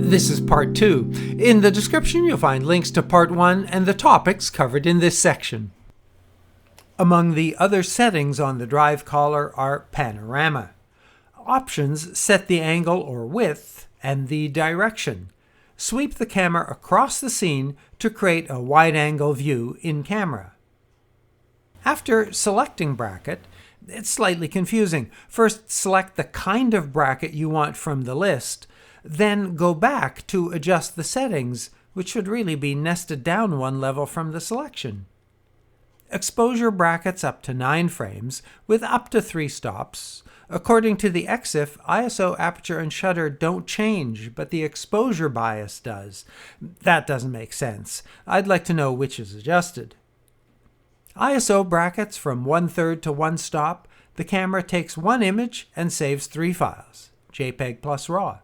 This is part 2. In the description you'll find links to part 1 and the topics covered in this section. Among the other settings on the drive collar are panorama. Options set the angle or width and the direction. Sweep the camera across the scene to create a wide-angle view in camera. After selecting bracket, it's slightly confusing. First, select the kind of bracket you want from the list, then go back to adjust the settings, which should really be nested down one level from the selection. Exposure brackets up to 9 frames with up to 3 stops. According to the EXIF, ISO, aperture, and shutter don't change, but the exposure bias does. That doesn't make sense. I'd like to know which is adjusted. ISO brackets from 1/3 to 1 stop. The camera takes 1 image and saves 3 files, JPEG plus RAW.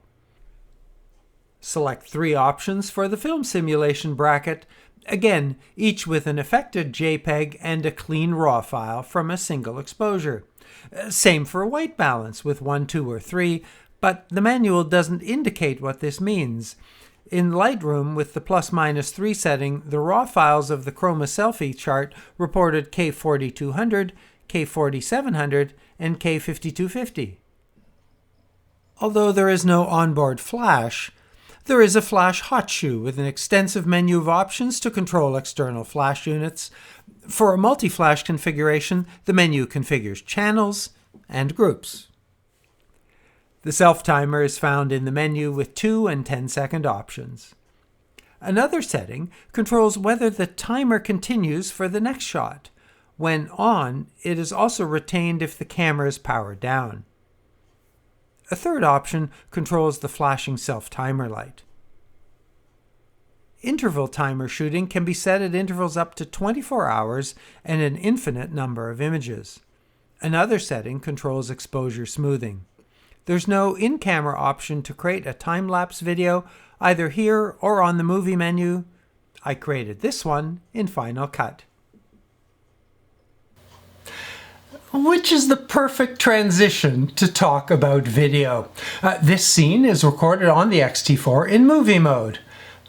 Select 3 options for the film simulation bracket, again, each with an affected JPEG and a clean RAW file from a single exposure. Same for white balance with 1, 2, or 3, but the manual doesn't indicate what this means. In Lightroom, with the ±3 setting, the RAW files of the Chroma Selfie chart reported K4200, K4700, and K5250. Although there is no onboard flash, there is a flash hot shoe with an extensive menu of options to control external flash units. For a multi-flash configuration, the menu configures channels and groups. The self-timer is found in the menu with 2 and 10-second options. Another setting controls whether the timer continues for the next shot. When on, it is also retained if the camera is powered down. A third option controls the flashing self-timer light. Interval timer shooting can be set at intervals up to 24 hours and an infinite number of images. Another setting controls exposure smoothing. There's no in-camera option to create a time-lapse video, either here or on the movie menu. I created this one in Final Cut. Which is the perfect transition to talk about video. This scene is recorded on the X-T4 in movie mode.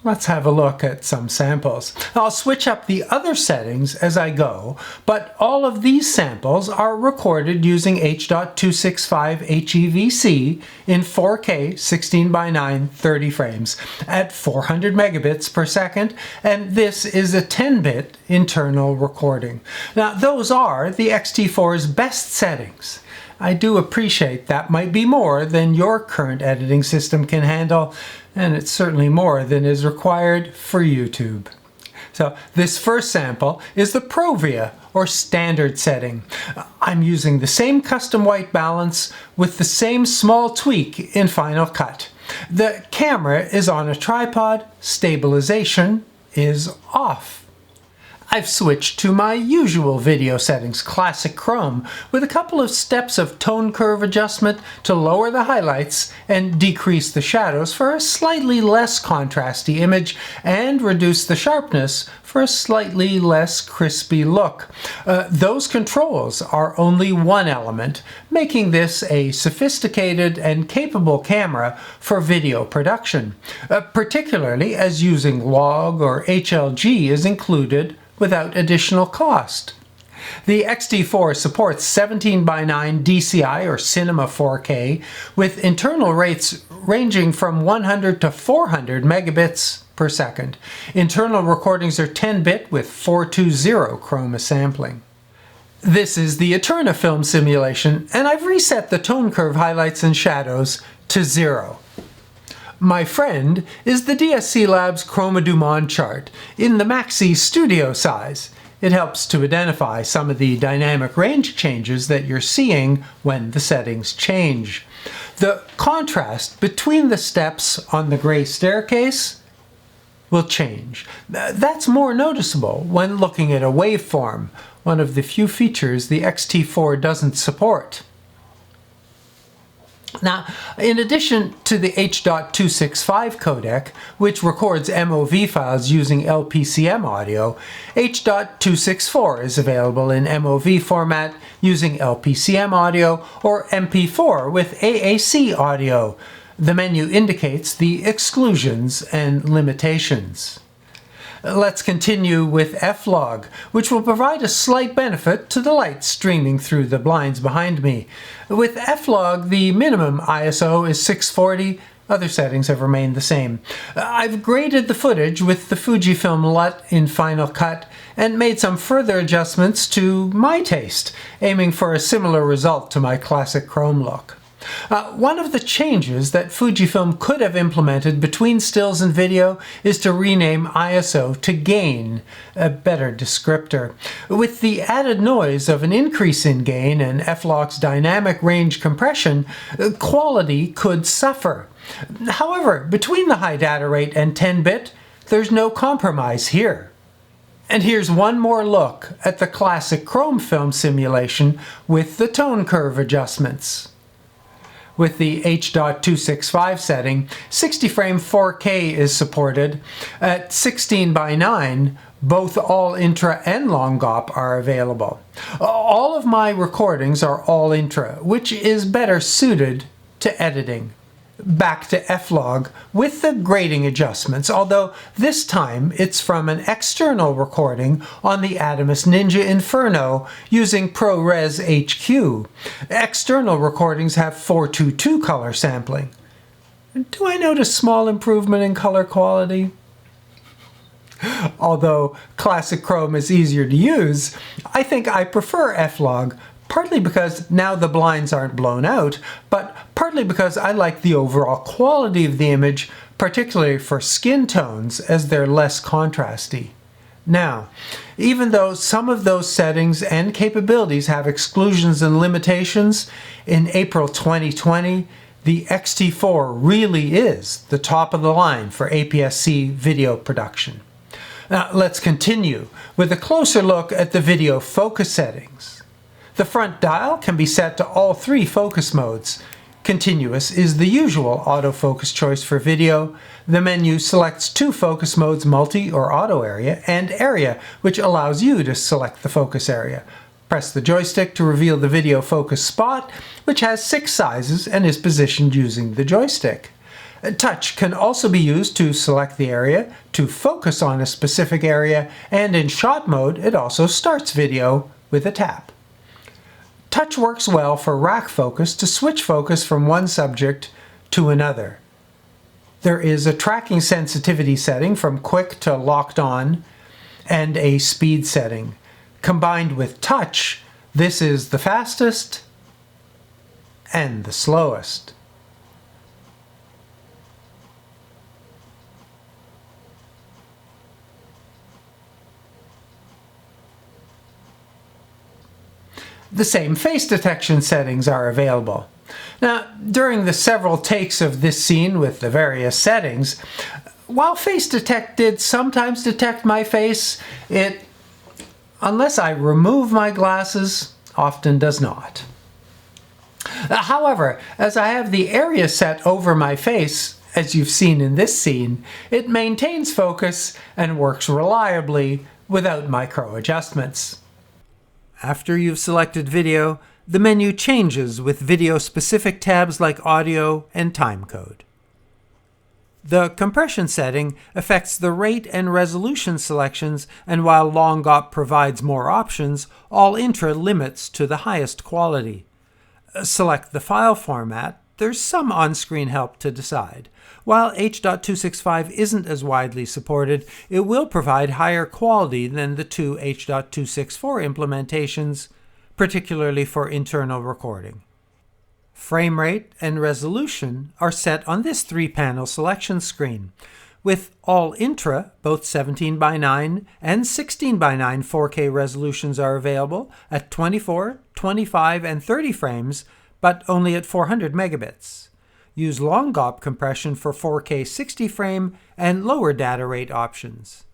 Let's have a look at some samples. I'll switch up the other settings as I go, but all of these samples are recorded using H.265 HEVC in 4K 16:9 30 frames at 400 megabits per second, and this is a 10-bit internal recording. Now, those are the X-T4's best settings. I do appreciate that might be more than your current editing system can handle, and it's certainly more than is required for YouTube. So this first sample is the Provia, or standard setting. I'm using the same custom white balance with the same small tweak in Final Cut. The camera is on a tripod, stabilization is off. I've switched to my usual video settings, Classic Chrome, with a couple of steps of tone curve adjustment to lower the highlights and decrease the shadows for a slightly less contrasty image and reduce the sharpness for a slightly less crispy look. Those controls are only one element, making this a sophisticated and capable camera for video production, particularly as using log or HLG is included without additional cost. The X-T4 supports 17:9 DCI or Cinema 4K with internal rates ranging from 100 to 400 megabits per second. Internal recordings are 10-bit with 420 chroma sampling. This is the Eterna film simulation, and I've reset the tone curve highlights and shadows to 0. My friend is the DSC Labs Chroma du Monde chart in the Maxi Studio size. It helps to identify some of the dynamic range changes that you're seeing when the settings change. The contrast between the steps on the gray staircase will change. That's more noticeable when looking at a waveform, one of the few features the X-T4 doesn't support. Now, in addition to the H.265 codec, which records MOV files using LPCM audio, H.264 is available in MOV format using LPCM audio or MP4 with AAC audio. The menu indicates the exclusions and limitations. Let's continue with F-Log, which will provide a slight benefit to the light streaming through the blinds behind me. With F-Log, the minimum ISO is 640. Other settings have remained the same. I've graded the footage with the Fujifilm LUT in Final Cut and made some further adjustments to my taste, aiming for a similar result to my classic chrome look. One of the changes that Fujifilm could have implemented between stills and video is to rename ISO to gain, a better descriptor. With the added noise of an increase in gain and F-Log's dynamic range compression, quality could suffer. However, between the high data rate and 10-bit, there's no compromise here. And here's one more look at the classic chrome film simulation with the tone curve adjustments. With the H.265 setting, 60 frame 4K is supported. At 16:9, both all intra and long GOP are available. All of my recordings are all intra, which is better suited to editing. Back to F-Log with the grading adjustments, although this time it's from an external recording on the Adamus Ninja Inferno using ProRes HQ. External recordings have 4:2:2 color sampling. Do I notice small improvement in color quality? Although classic chrome is easier to use, I think I prefer F-Log, partly because now the blinds aren't blown out, but partly because I like the overall quality of the image, particularly for skin tones, as they're less contrasty. Now, even though some of those settings and capabilities have exclusions and limitations, in April 2020, the X-T4 really is the top of the line for APS-C video production. Now, let's continue with a closer look at the video focus settings. The front dial can be set to all three focus modes. Continuous is the usual autofocus choice for video. The menu selects two focus modes, multi or auto area, and area, which allows you to select the focus area. Press the joystick to reveal the video focus spot, which has 6 sizes and is positioned using the joystick. Touch can also be used to select the area, to focus on a specific area, and in shot mode it also starts video with a tap. Touch works well for rack focus to switch focus from one subject to another. There is a tracking sensitivity setting from quick to locked on and a speed setting. Combined with touch, this is the fastest and the slowest. The same face detection settings are available. Now, during the several takes of this scene with the various settings, while face detect did sometimes detect my face, it, unless I remove my glasses, often does not. However, as I have the area set over my face, as you've seen in this scene, it maintains focus and works reliably without micro adjustments. After you've selected video, the menu changes with video-specific tabs like audio and timecode. The compression setting affects the rate and resolution selections, and while long GOP provides more options, all intra limits to the highest quality. Select the file format. There's some on-screen help to decide. While H.265 isn't as widely supported, it will provide higher quality than the two H.264 implementations, particularly for internal recording. Frame rate and resolution are set on this 3-panel selection screen. With all intra, both 17:9 and 16:9 4K resolutions are available at 24, 25, and 30 frames, but only at 400 megabits. Use long GOP compression for 4K 60 frame and lower data rate options.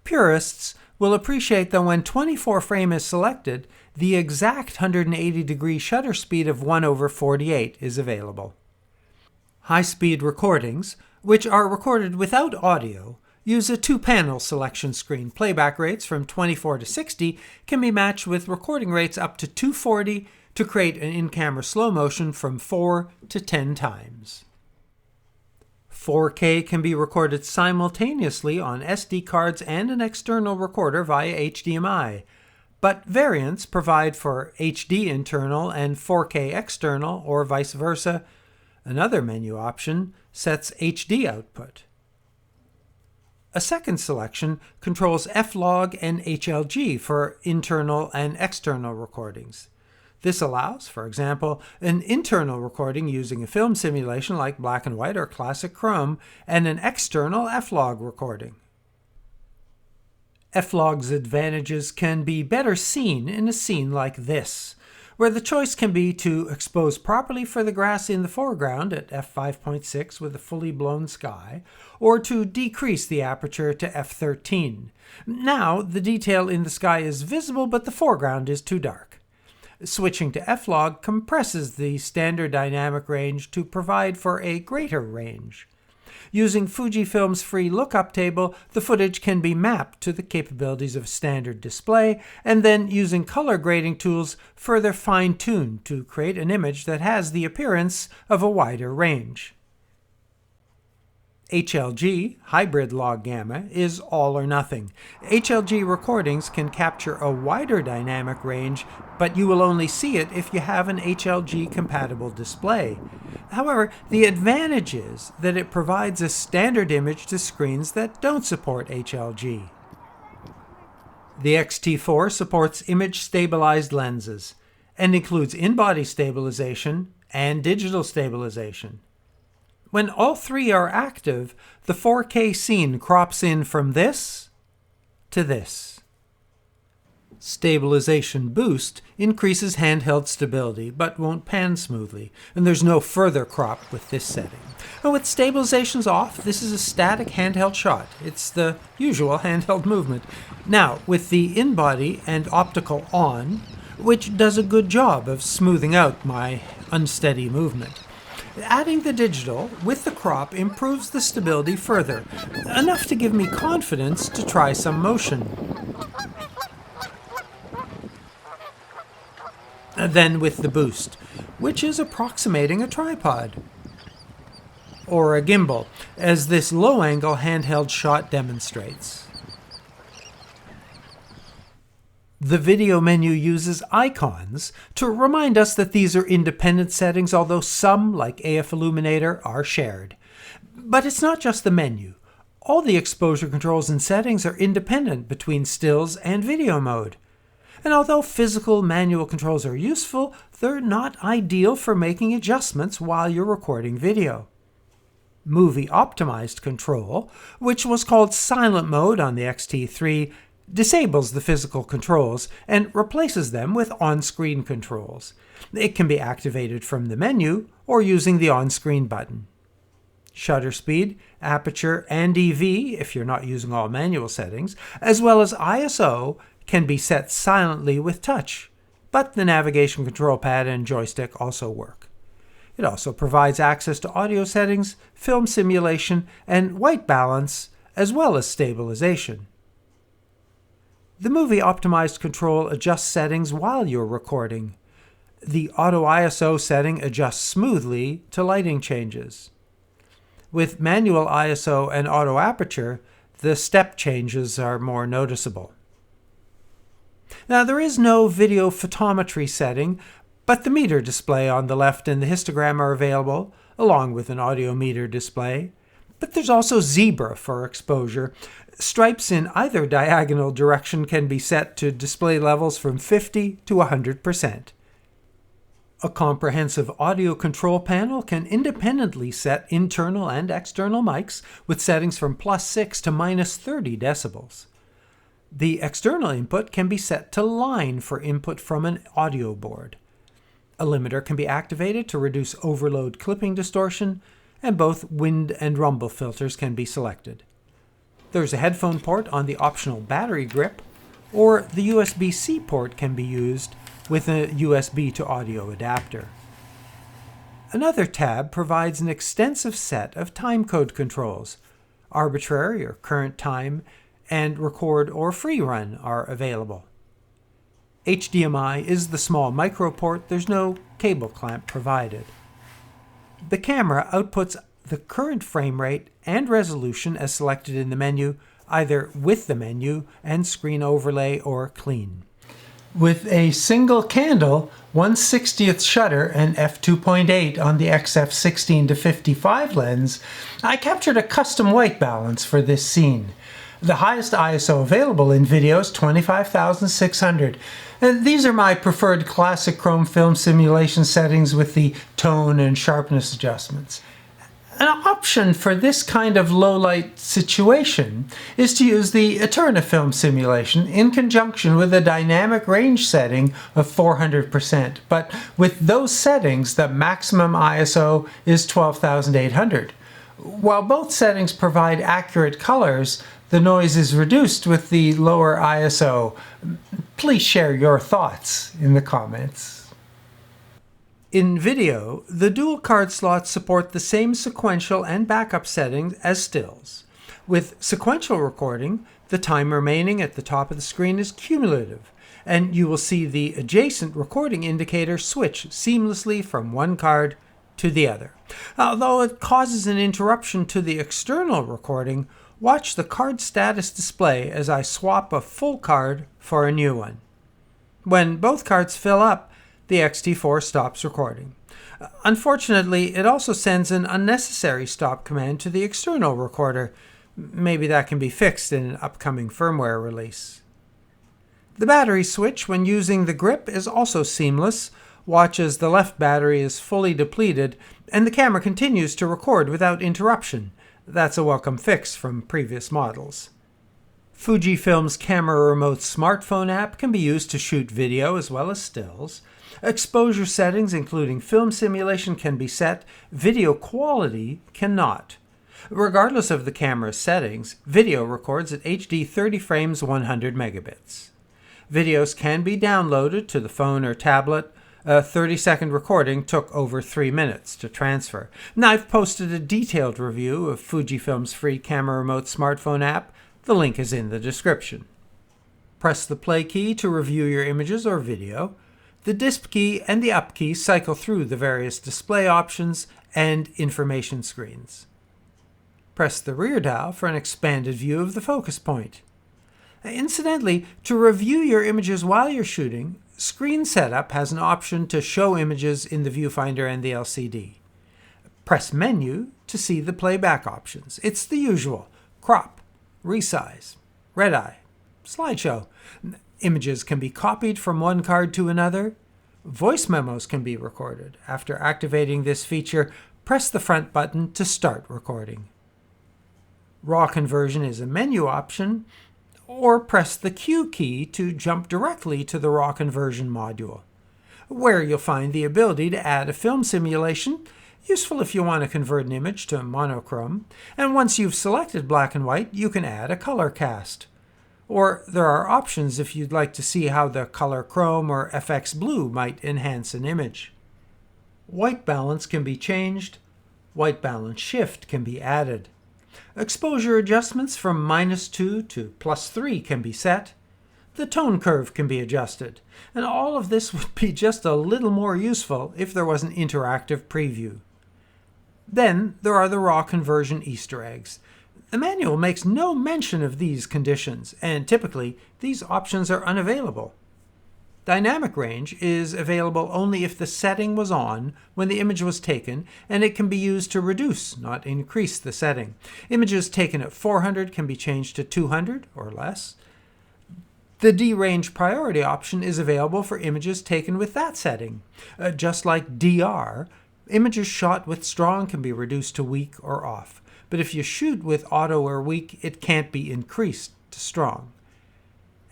Purists will appreciate that when 24 frame is selected, the exact 180-degree shutter speed of 1/48 is available. High-speed recordings, which are recorded without audio, use a 2-panel selection screen. Playback rates from 24 to 60 can be matched with recording rates up to 240 to create an in-camera slow motion from 4 to 10 times. 4K can be recorded simultaneously on SD cards and an external recorder via HDMI, but variants provide for HD internal and 4K external, or vice versa. Another menu option sets HD output. A second selection controls F-Log and HLG for internal and external recordings. This allows, for example, an internal recording using a film simulation like black and white or classic chrome, and an external F-Log recording. F-Log's advantages can be better seen in a scene like this, where the choice can be to expose properly for the grass in the foreground at f5.6 with a fully blown sky, or to decrease the aperture to f13. Now, the detail in the sky is visible, but the foreground is too dark. Switching to F-Log compresses the standard dynamic range to provide for a greater range. Using Fujifilm's free lookup table, the footage can be mapped to the capabilities of standard display, and then using color grading tools further fine-tuned to create an image that has the appearance of a wider range. HLG, hybrid log gamma, is all or nothing. HLG recordings can capture a wider dynamic range, but you will only see it if you have an HLG compatible display. However, the advantage is that it provides a standard image to screens that don't support HLG. The X T4 supports image stabilized lenses and includes in-body stabilization and digital stabilization. When all three are active, the 4K scene crops in from this to this. Stabilization Boost increases handheld stability, but won't pan smoothly, and there's no further crop with this setting. And with stabilizations off, this is a static handheld shot. It's the usual handheld movement. Now, with the in-body and optical on, which does a good job of smoothing out my unsteady movement. Adding the digital with the crop improves the stability further, enough to give me confidence to try some motion. Then with the boost, which is approximating a tripod, or a gimbal, as this low-angle handheld shot demonstrates. The video menu uses icons to remind us that these are independent settings, although some, like AF Illuminator, are shared. But it's not just the menu. All the exposure controls and settings are independent between stills and video mode. And although physical manual controls are useful, they're not ideal for making adjustments while you're recording video. Movie Optimized Control, which was called Silent Mode on the X-T3, disables the physical controls and replaces them with on-screen controls. It can be activated from the menu or using the on-screen button. Shutter speed, aperture, and EV, if you're not using all manual settings, as well as ISO, can be set silently with touch, but the navigation control pad and joystick also work. It also provides access to audio settings, film simulation, and white balance, as well as stabilization. The Movie Optimized Control adjusts settings while you're recording. The Auto ISO setting adjusts smoothly to lighting changes. With manual ISO and auto aperture, the step changes are more noticeable. Now, there is no video photometry setting, but the meter display on the left and the histogram are available, along with an audio meter display. But there's also zebra for exposure. Stripes in either diagonal direction can be set to display levels from 50 to 100%. A comprehensive audio control panel can independently set internal and external mics with settings from +6 to -30 decibels. The external input can be set to line for input from an audio board. A limiter can be activated to reduce overload clipping distortion, and both wind and rumble filters can be selected. There's a headphone port on the optional battery grip, or the USB-C port can be used with a USB to audio adapter. Another tab provides an extensive set of timecode controls. Arbitrary or current time and record or free run are available. HDMI is the small micro port. There's no cable clamp provided. The camera outputs the current frame rate and resolution as selected in the menu, either with the menu and screen overlay or clean. With a single candle, 1/60th shutter and f2.8 on the XF16-55 lens, I captured a custom white balance for this scene. The highest ISO available in video is 25,600. And these are my preferred classic chrome film simulation settings with the tone and sharpness adjustments. An option for this kind of low light situation is to use the Eterna film simulation in conjunction with a dynamic range setting of 400%, but with those settings the maximum ISO is 12,800. While both settings provide accurate colors, the noise is reduced with the lower ISO. Please share your thoughts in the comments. In video, the dual card slots support the same sequential and backup settings as stills. With sequential recording, the time remaining at the top of the screen is cumulative, and you will see the adjacent recording indicator switch seamlessly from one card to the other. Although it causes an interruption to the external recording, watch the card status display as I swap a full card for a new one. When both cards fill up, the X-T4 stops recording. Unfortunately, it also sends an unnecessary stop command to the external recorder. Maybe that can be fixed in an upcoming firmware release. The battery switch when using the grip is also seamless. Watch as the left battery is fully depleted and the camera continues to record without interruption. That's a welcome fix from previous models. Fujifilm's Camera Remote smartphone app can be used to shoot video as well as stills. Exposure settings, including film simulation, can be set. Video quality cannot. Regardless of the camera's settings, video records at HD 30 frames 100 megabits. Videos can be downloaded to the phone or tablet. A 30-second recording took over 3 minutes to transfer. Now I've posted a detailed review of Fujifilm's free Camera Remote smartphone app. The link is in the description. Press the play key to review your images or video. The disp key and the up key cycle through the various display options and information screens. Press the rear dial for an expanded view of the focus point. Incidentally, to review your images while you're shooting, Screen Setup has an option to show images in the viewfinder and the LCD. Press Menu to see the playback options. It's the usual: crop, resize, red eye, slideshow. Images can be copied from one card to another. Voice memos can be recorded. After activating this feature, press the front button to start recording. RAW conversion is a menu option, or press the Q key to jump directly to the RAW conversion module, where you'll find the ability to add a film simulation, useful if you want to convert an image to monochrome, and once you've selected black and white, you can add a color cast. Or there are options if you'd like to see how the color chrome or FX blue might enhance an image. White balance can be changed. White balance shift can be added. Exposure adjustments from -2 to +3 can be set. The tone curve can be adjusted. And all of this would be just a little more useful if there was an interactive preview. Then there are the RAW conversion Easter eggs. The manual makes no mention of these conditions, and typically these options are unavailable. Dynamic range is available only if the setting was on when the image was taken, and it can be used to reduce, not increase, the setting. Images taken at 400 can be changed to 200 or less. The D-range priority option is available for images taken with that setting. Just like DR, images shot with strong can be reduced to weak or off. But if you shoot with auto or weak, it can't be increased to strong.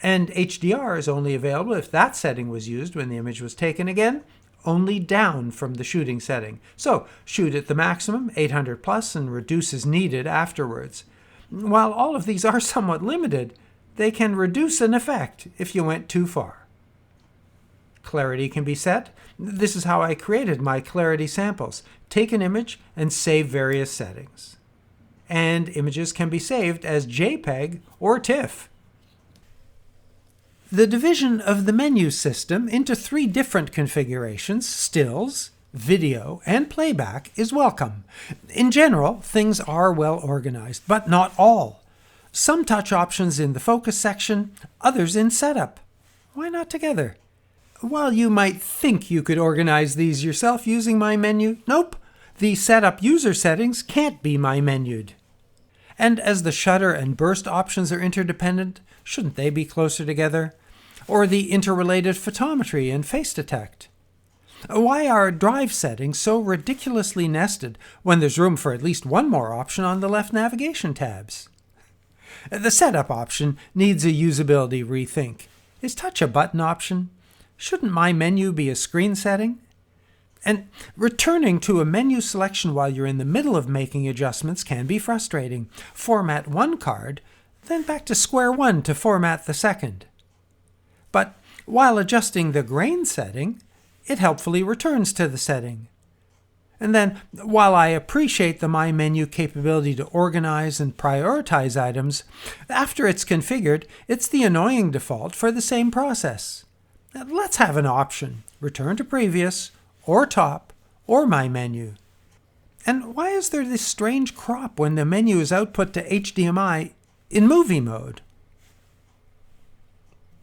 And HDR is only available if that setting was used when the image was taken. Again, only down from the shooting setting. So shoot at the maximum, 800 plus, and reduce as needed afterwards. While all of these are somewhat limited, they can reduce an effect if you went too far. Clarity can be set. This is how I created my clarity samples. Take an image and save various settings. And images can be saved as JPEG or TIFF. The division of the menu system into 3 different configurations: stills, video, and playback is welcome. In general, things are well organized, but not all. Some touch options in the focus section, others in setup. Why not together? While you might think you could organize these yourself using My Menu, nope, the setup user settings can't be My Menu'd. And as the shutter and burst options are interdependent, shouldn't they be closer together? Or the interrelated photometry and face detect? Why are drive settings so ridiculously nested when there's room for at least one more option on the left navigation tabs? The setup option needs a usability rethink. Is touch a button option? Shouldn't My Menu be a screen setting? And returning to a menu selection while you're in the middle of making adjustments can be frustrating. Format one card, then back to square one to format the second. But while adjusting the grain setting, it helpfully returns to the setting. And then, while I appreciate the My Menu capability to organize and prioritize items, after it's configured, it's the annoying default for the same process. Let's have an option, return to previous, or top, or My Menu. And why is there this strange crop when the menu is output to HDMI in movie mode?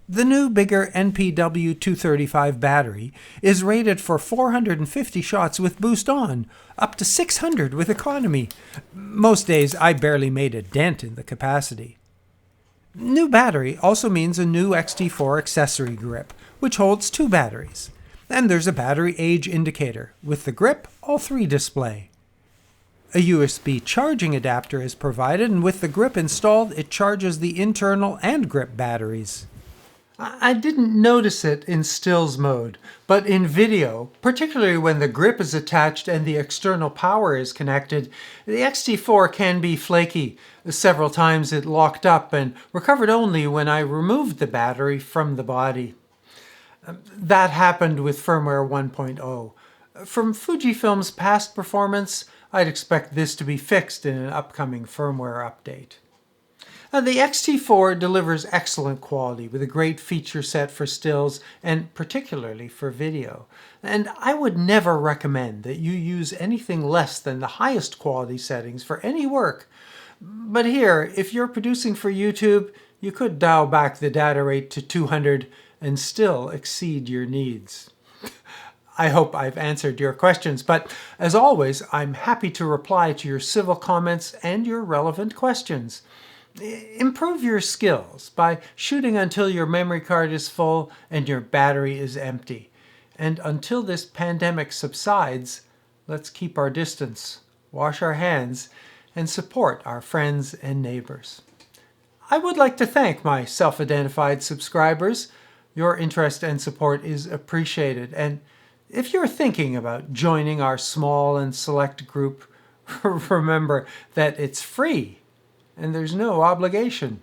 The new bigger NPW235 battery is rated for 450 shots with boost on, up to 600 with economy. Most days I barely made a dent in the capacity. New battery also means a new X-T4 accessory grip, which holds 2 batteries. And there's a battery age indicator. With the grip, all 3 display. A USB charging adapter is provided, and with the grip installed, it charges the internal and grip batteries. I didn't notice it in stills mode, but in video, particularly when the grip is attached and the external power is connected, the X-T4 can be flaky. Several times it locked up and recovered only when I removed the battery from the body. That happened with firmware 1.0. From Fujifilm's past performance, I'd expect this to be fixed in an upcoming firmware update. The X-T4 delivers excellent quality with a great feature set for stills and particularly for video. And I would never recommend that you use anything less than the highest quality settings for any work. But here, if you're producing for YouTube, you could dial back the data rate to 200 and still exceed your needs. I hope I've answered your questions, but as always, I'm happy to reply to your civil comments and your relevant questions. Improve your skills by shooting until your memory card is full and your battery is empty. And until this pandemic subsides, let's keep our distance, wash our hands, and support our friends and neighbors. I would like to thank my self-identified subscribers. Your interest and support is appreciated. And if you're thinking about joining our small and select group, remember that it's free and there's no obligation.